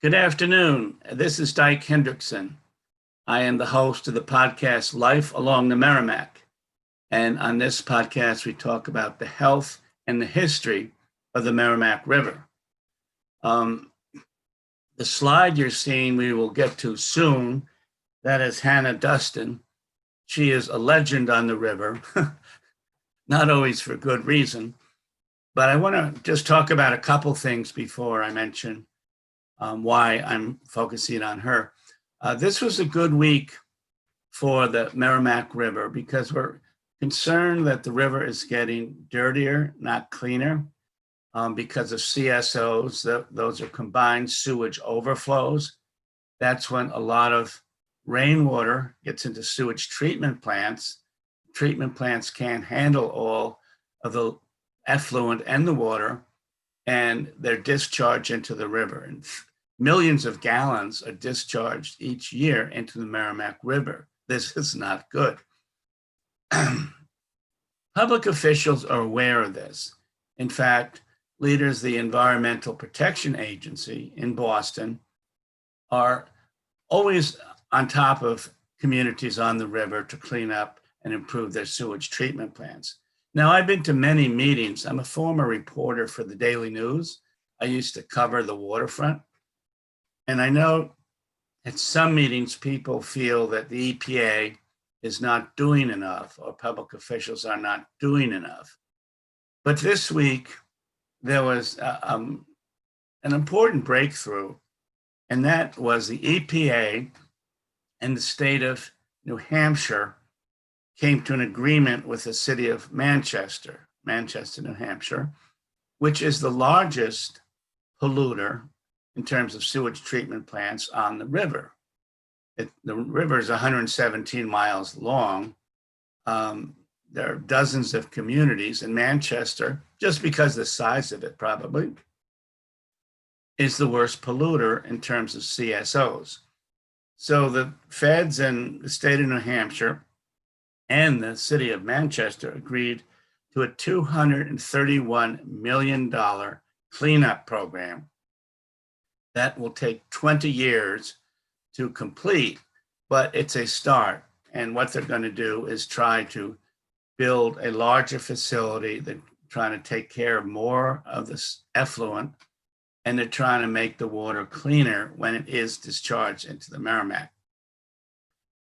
Good afternoon. This is Dyke Hendrickson. I am the host of the podcast Life Along the Merrimack. And on this podcast, we talk about the health and the history of the Merrimack River. The slide you're seeing, we will get to soon. That is Hannah Duston. She is a legend on the river, not always for good reason. But I want to just talk about a couple things before I mention why I'm focusing on her. This was a good week for the Merrimack River because we're concerned that the river is getting dirtier, not cleaner, because of CSOs. Those are combined sewage overflows. That's when a lot of rainwater gets into sewage treatment plants. Treatment plants can't handle all of the effluent and the water, and they're discharged into the river. And millions of gallons are discharged each year into the Merrimack River. This is not good. Public officials are aware of this. In fact, leaders of the Environmental Protection Agency in Boston are always on top of communities on the river to clean up and improve their sewage treatment plants. Now, I've been to many meetings. I'm a former reporter for the Daily News. I used to cover the waterfront. And I know at some meetings, people feel that the EPA is not doing enough or public officials are not doing enough. But this week, there was an important breakthrough, and that was the EPA and the state of New Hampshire came to an agreement with the city of Manchester, New Hampshire, which is the largest polluter in terms of sewage treatment plants on the river. The river is 117 miles long. There are dozens of communities, and Manchester, just because of the size of it probably, is the worst polluter in terms of CSOs. So the feds and the state of New Hampshire and the city of Manchester agreed to a $231 million cleanup program that will take 20 years to complete, but it's a start. And what they're going to do is try to build a larger facility. They're trying to take care of more of this effluent, and they're trying to make the water cleaner when it is discharged into the Merrimack.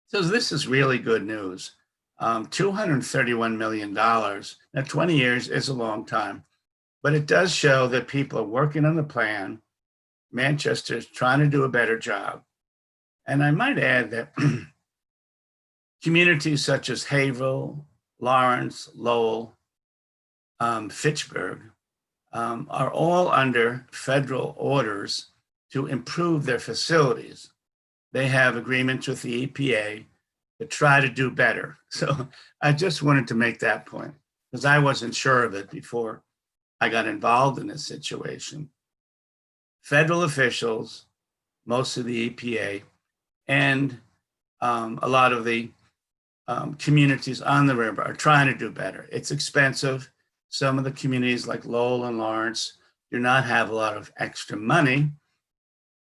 So this is really good news. $231 million. Now, 20 years is a long time, but it does show that people are working on the plan. Manchester is trying to do a better job. And I might add that communities such as Haverhill, Lawrence, Lowell, Fitchburg are all under federal orders to improve their facilities. They have agreements with the EPA to try to do better. So I just wanted to make that point because I wasn't sure of it before I got involved in this situation. Federal officials, most of the EPA, and a lot of the communities on the river are trying to do better. It's expensive. Some of the communities like Lowell and Lawrence do not have a lot of extra money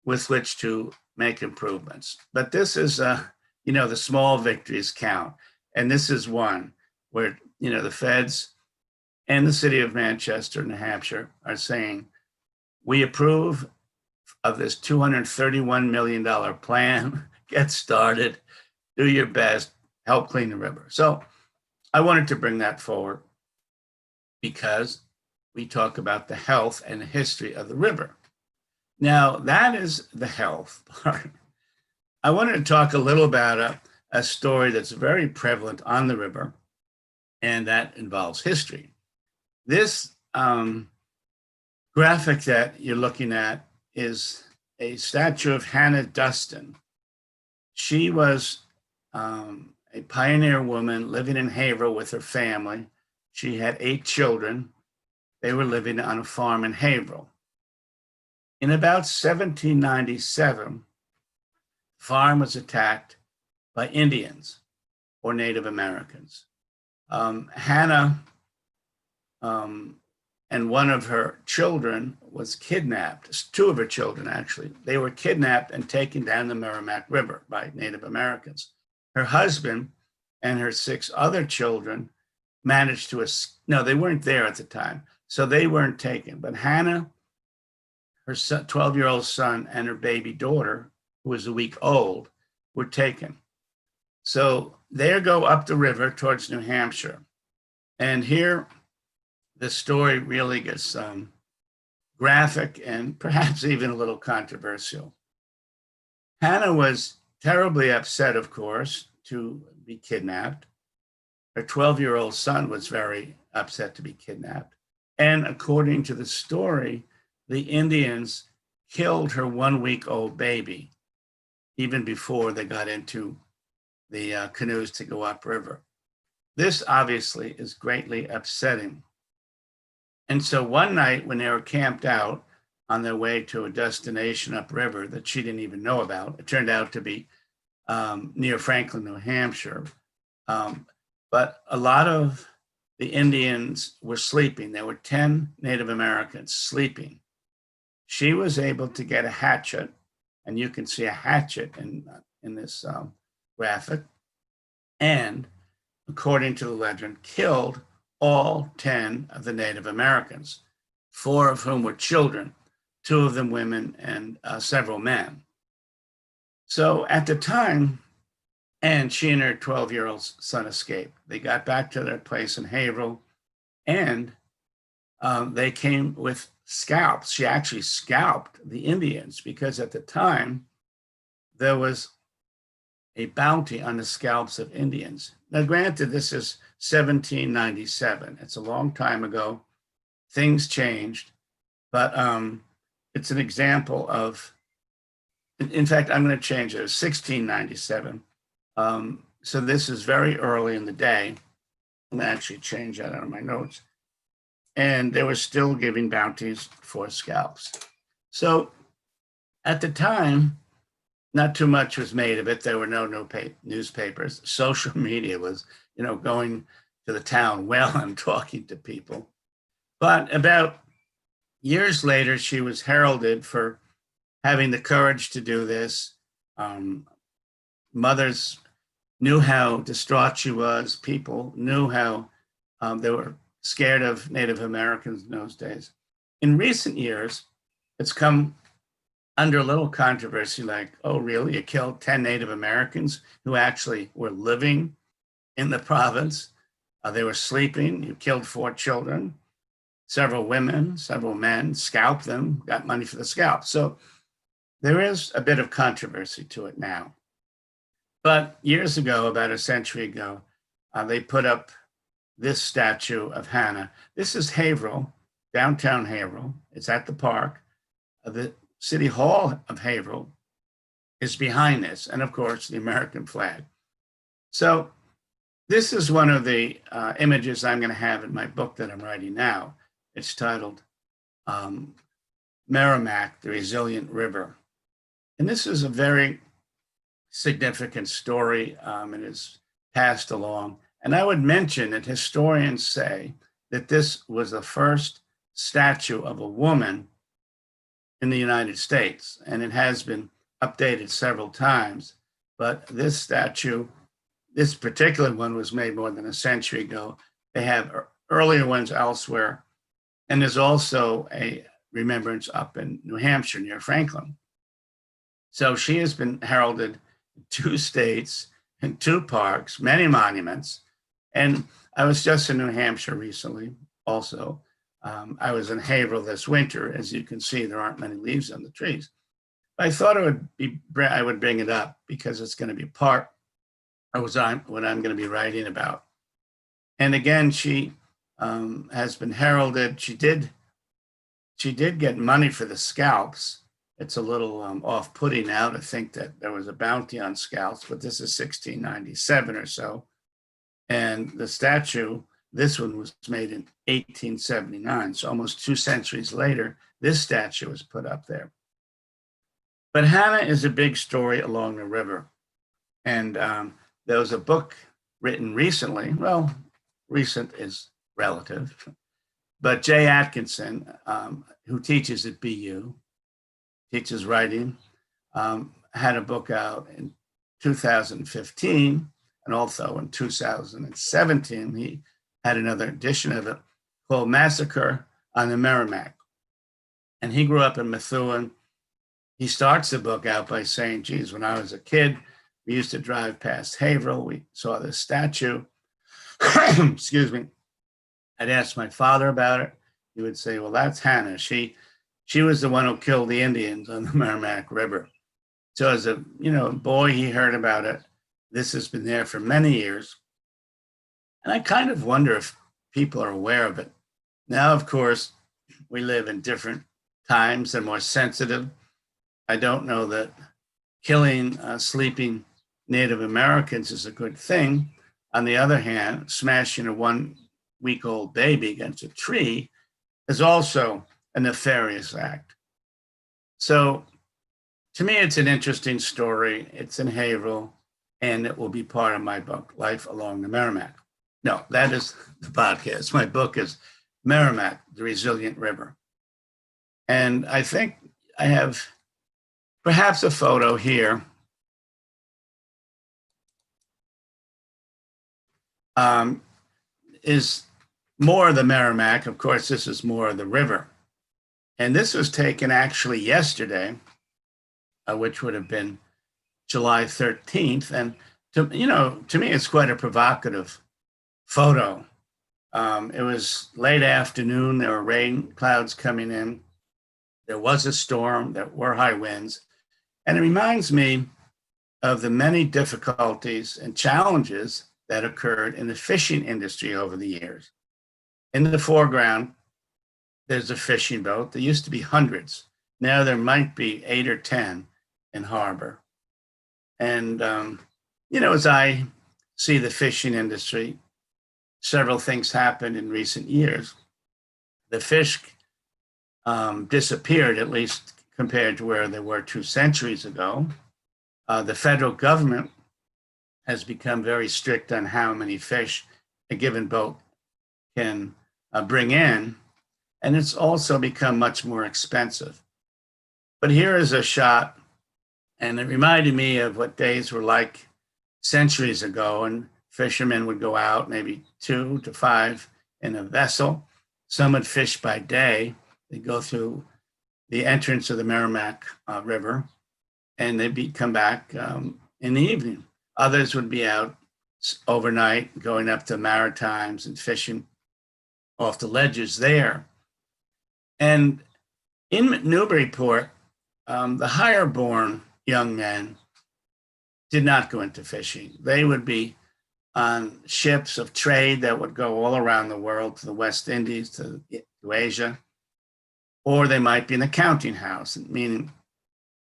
with which to make improvements. But this is, the small victories count. And this is one where, the feds and the city of Manchester, New Hampshire are saying, we approve of this $231 million plan. Get started, do your best, help clean the river. So I wanted to bring that forward because we talk about the health and the history of the river. Now, that is the health part. I wanted to talk a little about a story that's very prevalent on the river, and that involves history. This graphic that you're looking at is a statue of Hannah Duston. She was a pioneer woman living in Haverhill with her family. She had 8 children. They were living on a farm in Haverhill. In about 1797, the farm was attacked by Indians or Native Americans. Hannah and one of her children was kidnapped. Two of her children, actually. They were kidnapped and taken down the Merrimack River by Native Americans. Her husband and her 6 other children managed to, no, they weren't there at the time, so they weren't taken. But Hannah, her 12-year-old son, and her baby daughter, who was a week old, were taken. So they go up the river towards New Hampshire. And here, the story really gets graphic and perhaps even a little controversial. Hannah was terribly upset, of course, to be kidnapped. Her 12-year-old son was very upset to be kidnapped. And according to the story, the Indians killed her 1-week-old baby, even before they got into the canoes to go upriver. This obviously is greatly upsetting. And so one night when they were camped out on their way to a destination upriver that she didn't even know about, it turned out to be near Franklin, New Hampshire. But a lot of the Indians were sleeping. There were 10 Native Americans sleeping. She was able to get a hatchet, and you can see a hatchet in this graphic, and according to the legend, killed all 10 of the Native Americans, 4 of whom were children, 2 of them women, and several men. So at the time, and she and her 12-year-old son escaped. They got back to their place in Haverhill, and they came with scalps. She actually scalped the Indians because at the time, there was a bounty on the scalps of Indians. Now, granted, this is 1797. It's a long time ago. Things changed, but it's an example of, in fact, I'm going to change it. It was 1697. So this is very early in the day. I'm going to actually change that out of my notes. And they were still giving bounties for scalps. So at the time, not too much was made of it. There were no newspapers. Social media was, going to the town well and talking to people. But about years later, she was heralded for having the courage to do this. Mothers knew how distraught she was. People knew how they were scared of Native Americans in those days. In recent years, it's come under a little controversy like, oh, really? You killed 10 Native Americans who actually were living in the province. They were sleeping. You killed 4 children, several women, several men, scalped them, got money for the scalp. So there is a bit of controversy to it now. But years ago, about a century ago, they put up this statue of Hannah. This is Haverhill, downtown Haverhill. It's at the park. The City Hall of Haverhill is behind this, and of course, the American flag. So this is one of the images I'm going to have in my book that I'm writing now. It's titled Merrimack, the Resilient River. And this is a very significant story. It is passed along. And I would mention that historians say that this was the first statue of a woman in the United States, and it has been updated several times. But this statue, this particular one, was made more than a century ago. They have earlier ones elsewhere, and there's also a remembrance up in New Hampshire near Franklin. So she has been heralded in 2 states, in 2 parks, many monuments. And I was just in New Hampshire recently also. I was in Haverhill this winter. As you can see, there aren't many leaves on the trees. I thought I would bring it up because it's going to be part of what I'm going to be writing about. And again, she has been heralded. She did get money for the scalps. It's a little off-putting now to think that there was a bounty on scalps, but this is 1697 or so. And the statue, this one was made in 1879. So almost 2 centuries later, this statue was put up there. But Hannah is a big story along the river. And there was a book written recently. Well, recent is relative. But Jay Atkinson, who teaches at BU, teaches writing, had a book out in 2015, and also in 2017, he had another edition of it called Massacre on the Merrimack. And he grew up in Methuen. He starts the book out by saying, geez, when I was a kid, we used to drive past Haverhill. We saw this statue. Excuse me. I'd ask my father about it. He would say, well, that's Hannah. She was the one who killed the Indians on the Merrimack River. So as a boy, he heard about it. This has been there for many years. And I kind of wonder if people are aware of it. Now, of course, we live in different times. They're more sensitive. I don't know that killing sleeping Native Americans is a good thing. On the other hand, smashing a 1-week-old baby against a tree is also a nefarious act. So to me, it's an interesting story. It's in Haverhill, and it will be part of my book, Life Along the Merrimack. No, that is the podcast. My book is Merrimack, the Resilient River. And I think I have perhaps a photo here. Is more of the Merrimack. Of course, this is more of the river. And this was taken actually yesterday, which would have been July 13th. And to me, it's quite a provocative photo. It was late afternoon. There were rain clouds coming in. There was a storm. There were high winds. And it reminds me of the many difficulties and challenges that occurred in the fishing industry over the years. In the foreground, there's a fishing boat. There used to be hundreds. Now there might be 8 or 10 in harbor. And, as I see the fishing industry, several things happened in recent years. The fish disappeared, at least compared to where they were 2 centuries ago. The federal government has become very strict on how many fish a given boat can bring in, and it's also become much more expensive. But here is a shot, and it reminded me of what days were like centuries ago, and fishermen would go out maybe 2 to 5 in a vessel. Some would fish by day. They'd go through the entrance of the Merrimack River, and they'd come back in the evening. Others would be out overnight, going up to Maritimes and fishing off the ledges there. And in Newburyport, the higher born young men did not go into fishing. They would be on ships of trade that would go all around the world, to the West Indies, to Asia, or they might be in the accounting house, meaning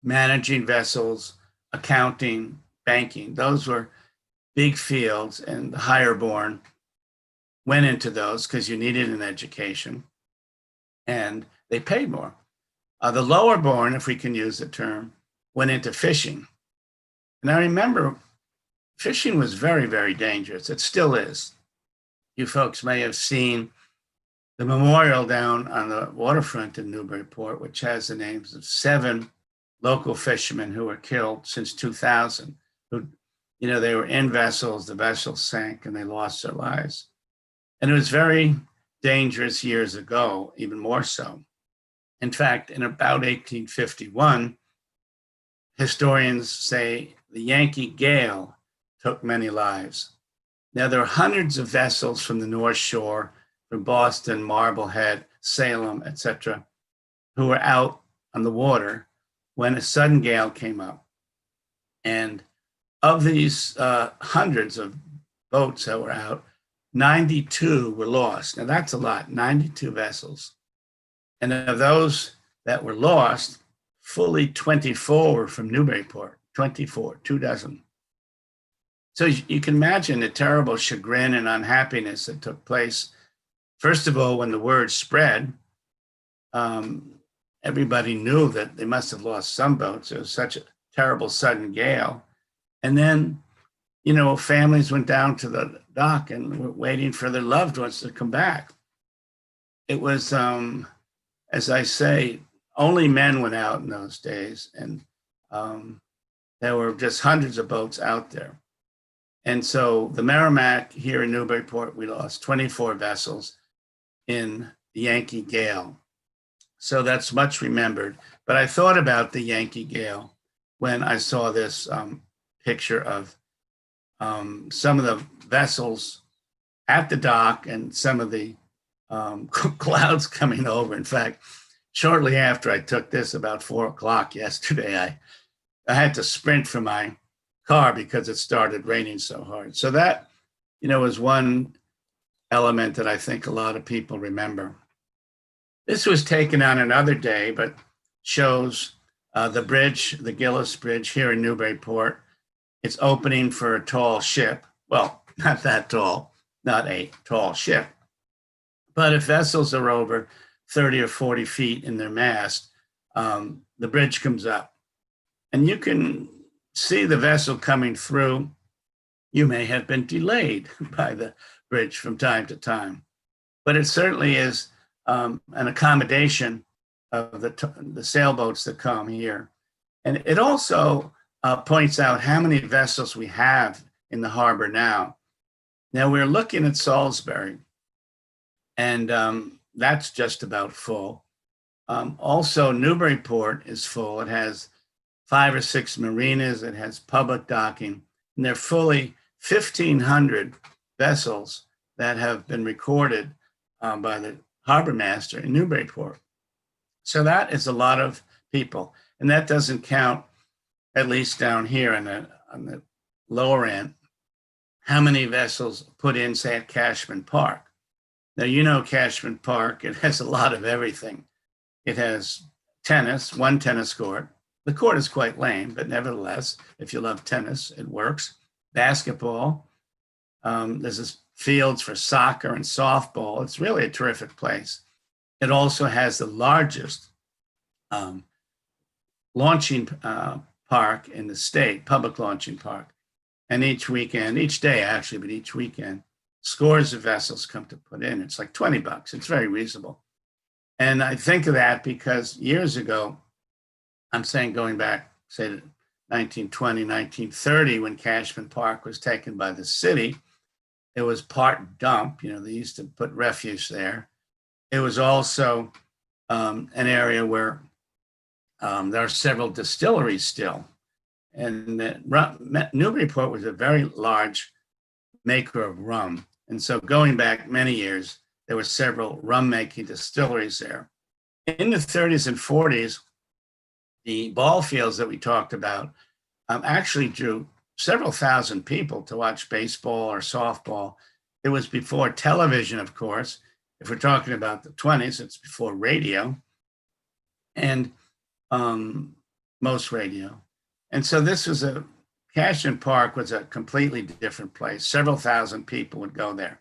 managing vessels, accounting, banking. Those were big fields, and the higher born went into those because you needed an education, and they paid more. The lower born, if we can use the term, went into fishing. And I remember fishing was very, very dangerous. It still is. You folks may have seen the memorial down on the waterfront in Newburyport, which has the names of 7 local fishermen who were killed since 2000. Who, they were in vessels, the vessels sank, and they lost their lives. And it was very dangerous years ago, even more so. In fact, in about 1851, historians say the Yankee gale took many lives. Now, there are hundreds of vessels from the North Shore, from Boston, Marblehead, Salem, etc., who were out on the water when a sudden gale came up. And of these hundreds of boats that were out, 92 were lost. Now, that's a lot, 92 vessels. And of those that were lost, fully 24 were from Newburyport, 24, 2 dozen. So you can imagine the terrible chagrin and unhappiness that took place. First of all, when the word spread, everybody knew that they must have lost some boats. It was such a terrible sudden gale. And then, families went down to the dock and were waiting for their loved ones to come back. it was, as I say, only men went out in those days, and um, there were just hundreds of boats out there. And so the Merrimack here in Newburyport, we lost 24 vessels in the Yankee Gale. So that's much remembered. But I thought about the Yankee Gale when I saw this picture of some of the vessels at the dock and some of the clouds coming over. In fact, shortly after I took this, about 4 o'clock yesterday, I had to sprint for my car because it started raining so hard. So that, was one element that I think a lot of people remember. This was taken on another day, but shows the bridge, the Gillis Bridge here in Newburyport. It's opening for a tall ship. Well, not that tall, not a tall ship. But if vessels are over 30 or 40 feet in their mast, the bridge comes up. And you can see the vessel coming through. You may have been delayed by the bridge from time to time. But it certainly is an accommodation of the sailboats that come here. And it also points out how many vessels we have in the harbor now. Now we're looking at Salisbury, and that's just about full. Also, Newburyport is full. It has 5 or 6 marinas. It has public docking, and they're fully 1,500 vessels that have been recorded by the harbor master in Newburyport. So that is a lot of people, and that doesn't count, at least down here on the lower end, how many vessels put in, say, at Cashman Park. Now, Cashman Park, it has a lot of everything. It has tennis, one tennis court. The court is quite lame, but nevertheless, if you love tennis, it works. Basketball. There's fields for soccer and softball. It's really a terrific place. It also has the largest launching park in the state, public launching park. And each day actually, but each weekend, scores of vessels come to put in. It's like $20. It's very reasonable. And I think of that because years ago, I'm saying going back, say, to 1920, 1930, when Cashman Park was taken by the city, it was part dump. They used to put refuse there. It was also an area where there are several distilleries still. And Newburyport was a very large maker of rum. And so going back many years, there were several rum-making distilleries there. In the 30s and 40s, the ball fields that we talked about actually drew several thousand people to watch baseball or softball. It was before television, of course. If we're talking about the 20s, it's before radio and most radio. And so Cashman Park was a completely different place. Several thousand people would go there.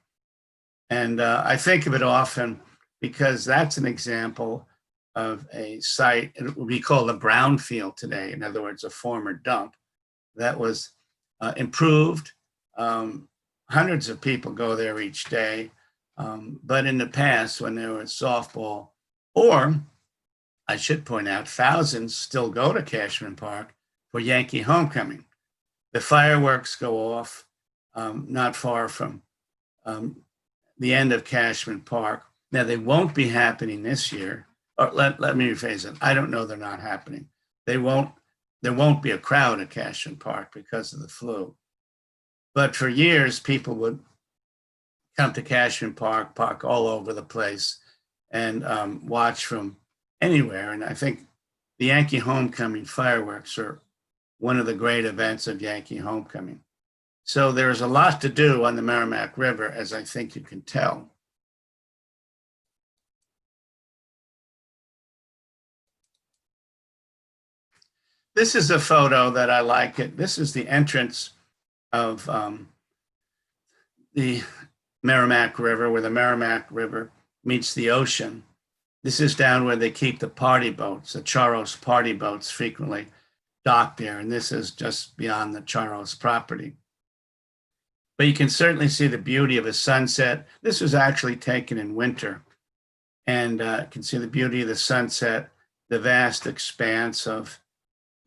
And I think of it often because that's an example of a site, it would be called a brownfield today. In other words, a former dump that was improved. Hundreds of people go there each day. But in the past, when there was softball, or I should point out, thousands still go to Cashman Park for Yankee homecoming. The fireworks go off not far from the end of Cashman Park. Now, they won't be happening this year. Or let me rephrase it. I don't know they're not happening. There won't be a crowd at Cashman Park because of the flu. But for years, people would come to Cashman Park, park all over the place, and watch from anywhere. And I think the Yankee homecoming fireworks are one of the great events of Yankee homecoming. So there's a lot to do on the Merrimack River, as I think you can tell. This is a photo that I like. This is the entrance of the Merrimack River, where the Merrimack River meets the ocean. This is down where they keep the party boats, the Charros party boats frequently docked there. And this is just beyond the Charros property. But you can certainly see the beauty of a sunset. This was actually taken in winter. and you can see the beauty of the sunset, the vast expanse of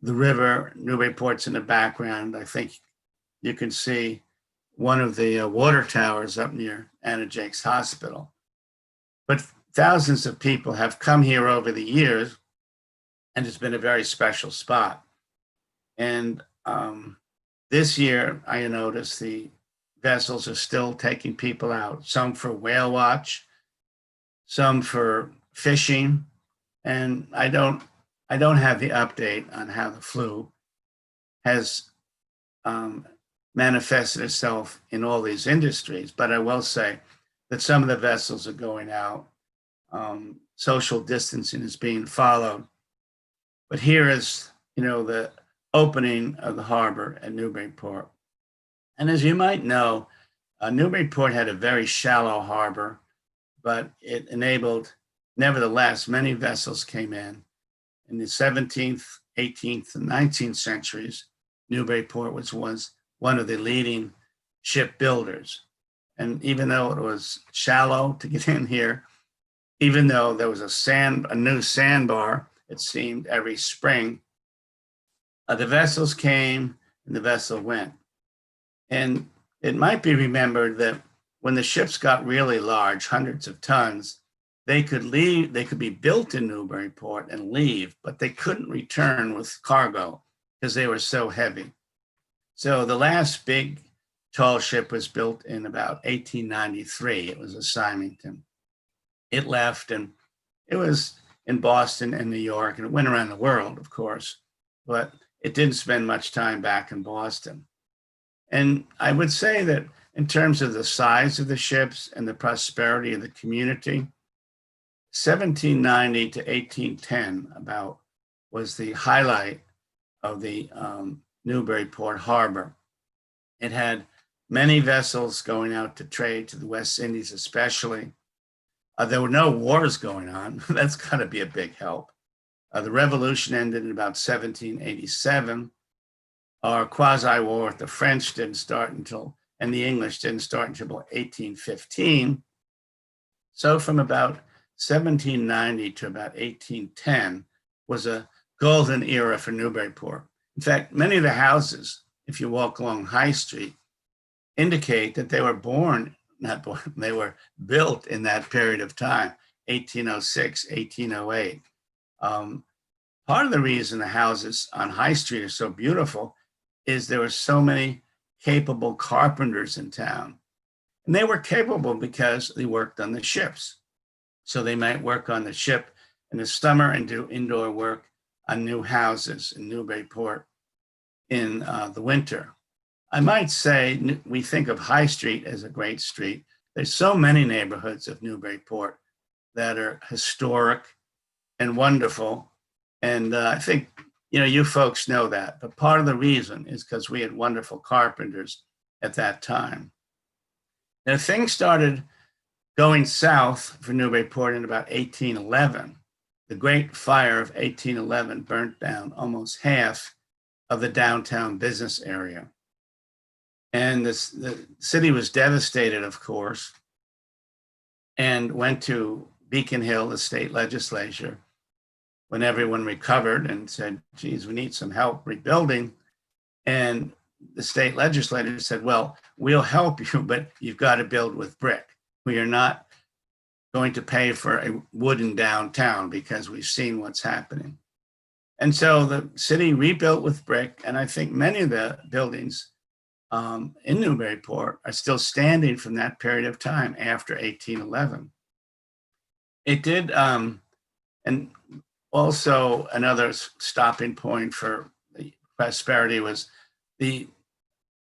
the river. Newburyport's in the background. I think you can see one of the water towers up near Anna Jake's Hospital. But thousands of people have come here over the years, and it's been a very special spot. And this year, I noticed the vessels are still taking people out, some for whale watch, some for fishing, and I don't have the update on how the flu has manifested itself in all these industries, but I will say that some of the vessels are going out. Social distancing is being followed, but here is, the opening of the harbor at Newburyport. And as you might know, Newburyport had a very shallow harbor, but it enabled, nevertheless, many vessels came in. In the 17th, 18th, and 19th centuries, Newburyport was one of the leading shipbuilders. And even though it was shallow to get in here, even though there was a new sandbar, it seemed every spring, the vessels came and the vessel went. And it might be remembered that when the ships got really large, hundreds of tons, they could leave, they could be built in Newburyport and leave, but they couldn't return with cargo because they were so heavy. So the last big tall ship was built in about 1893. It was a Symington. It left, and it was in Boston and New York, and it went around the world, of course, but it didn't spend much time back in Boston. And I would say that in terms of the size of the ships and the prosperity of the community, 1790 to 1810 about was the highlight of the Newburyport Harbor. It had many vessels going out to trade to the West Indies, especially. There were no wars going on. That's got to be a big help. The revolution ended in about 1787. Our quasi-war with the French didn't start until, and the English didn't start until about 1815. So from about 1790 to about 1810 was a golden era for Newburyport. In fact, many of the houses, if you walk along High Street, indicate that they were they were built in that period of time, 1806, 1808. Part of the reason the houses on High Street are so beautiful is there were so many capable carpenters in town. And they were capable because they worked on the ships. So they might work on the ship in the summer and do indoor work on new houses in Newburyport in the winter. I might say we think of High Street as a great street. There's so many neighborhoods of Newburyport that are historic and wonderful. And I think, you folks know that, but part of the reason is because we had wonderful carpenters at that time. Now, things started going south for Newburyport in about 1811. The Great Fire of 1811 burnt down almost half of the downtown business area. And the city was devastated, of course, and went to Beacon Hill, the state legislature, when everyone recovered and said, geez, we need some help rebuilding. And the state legislature said, well, we'll help you, but you've got to build with brick. We are not going to pay for a wooden downtown because we've seen what's happening. And so the city rebuilt with brick, and I think many of the buildings in Newburyport are still standing from that period of time after 1811. It did, and also another stopping point for the prosperity was the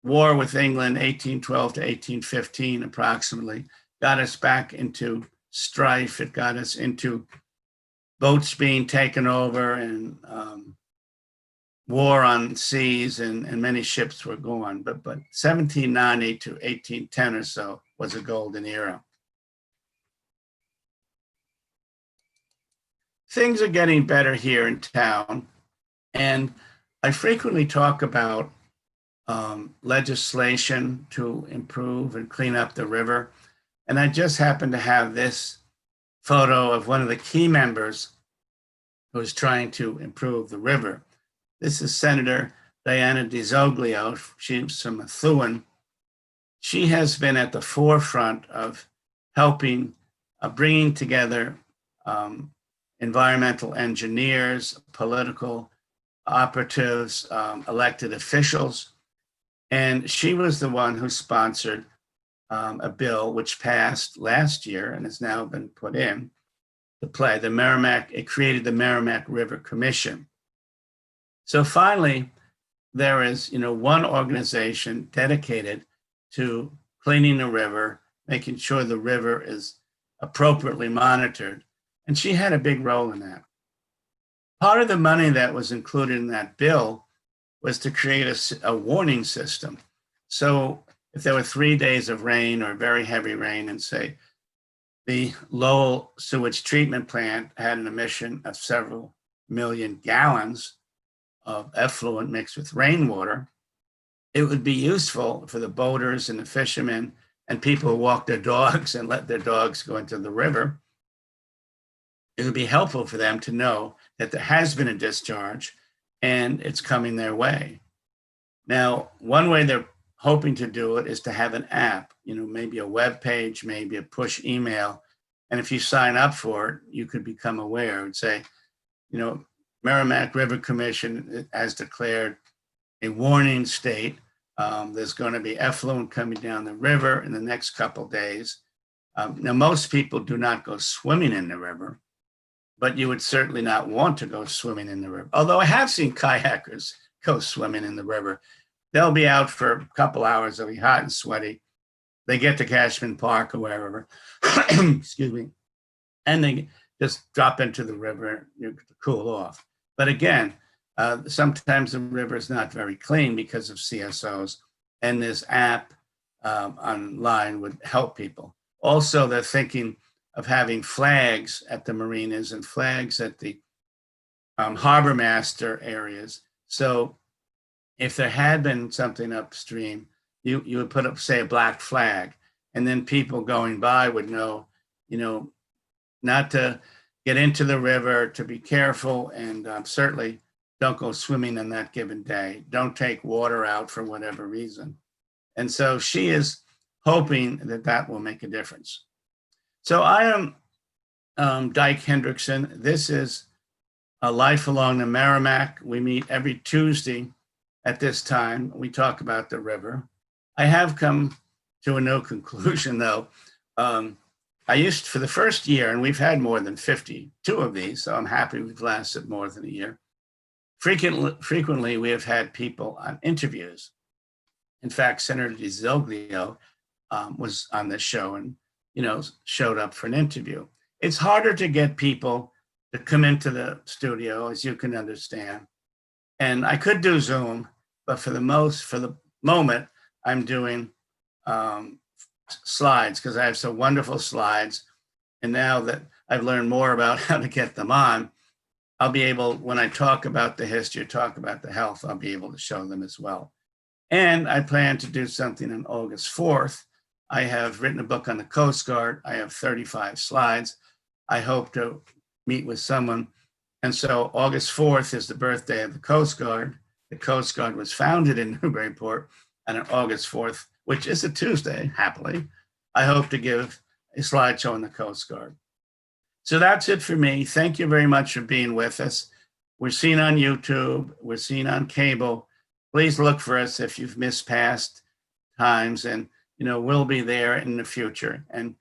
war with England, 1812 to 1815 approximately, got us back into strife. It got us into boats being taken over and war on seas, and many ships were gone. But 1790 to 1810 or so was a golden era. Things are getting better here in town, and I frequently talk about legislation to improve and clean up the river. And I just happen to have this photo of one of the key members who is trying to improve the river. This is Senator Diana DiZoglio. She's from Methuen. She has been at the forefront of helping bringing together environmental engineers, political operatives, elected officials. And she was the one who sponsored a bill which passed last year and has now been put in to play. The Merrimack, it created the Merrimack River Commission. So finally, there is, one organization dedicated to cleaning the river, making sure the river is appropriately monitored. And she had a big role in that. Part of the money that was included in that bill was to create a warning system. So if there were 3 days of rain or very heavy rain, and say the Lowell sewage treatment plant had an emission of several million gallons of effluent mixed with rainwater, it would be useful for the boaters and the fishermen and people who walk their dogs and let their dogs go into the river. It would be helpful for them to know that there has been a discharge and it's coming their way. Now, one way they're hoping to do it is to have an app, maybe a web page, maybe a push email. And if you sign up for it, you could become aware and say, Merrimack River Commission has declared a warning state. There's going to be effluent coming down the river in the next couple of days. Now, most people do not go swimming in the river, but you would certainly not want to go swimming in the river. Although I have seen kayakers go swimming in the river. They'll be out for a couple hours. They'll be hot and sweaty. They get to Cashman Park or wherever, excuse me, and they just drop into the river to cool off. But again, sometimes the river is not very clean because of CSOs, and this app online would help people. Also, they're thinking of having flags at the marinas and flags at the harbor master areas. So if there had been something upstream, you would put up, say, a black flag, and then people going by would know, not to get into the river, to be careful, and certainly don't go swimming on that given day. Don't take water out for whatever reason. And so she is hoping that that will make a difference. So I am Dyke Hendrickson. This is a Life Along the Merrimack. We meet every Tuesday at this time. We talk about the river. I have come to a new conclusion, though. I used, for the first year, and we've had more than 52 of these, so I'm happy we've lasted more than a year. Frequently, we have had people on interviews. In fact, Senator DiZoglio was on this show and, showed up for an interview. It's harder to get people to come into the studio, as you can understand. And I could do Zoom, but for the moment, I'm doing slides because I have some wonderful slides. And now that I've learned more about how to get them on, I'll be able, when I talk about the history, talk about the health, I'll be able to show them as well. And I plan to do something on August 4th. I have written a book on the Coast Guard. I have 35 slides. I hope to meet with someone. And so August 4th is the birthday of the Coast Guard. The Coast Guard was founded in Newburyport, and on August 4th, which is a Tuesday, happily, I hope to give a slideshow on the Coast Guard. So that's it for me. Thank you very much for being with us. We're seen on YouTube. We're seen on cable. Please look for us if you've missed past times, and we'll be there in the future. And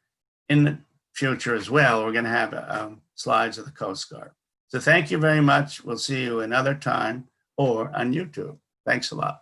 in the future as well, we're going to have slides of the Coast Guard. So thank you very much. We'll see you another time or on YouTube. Thanks a lot.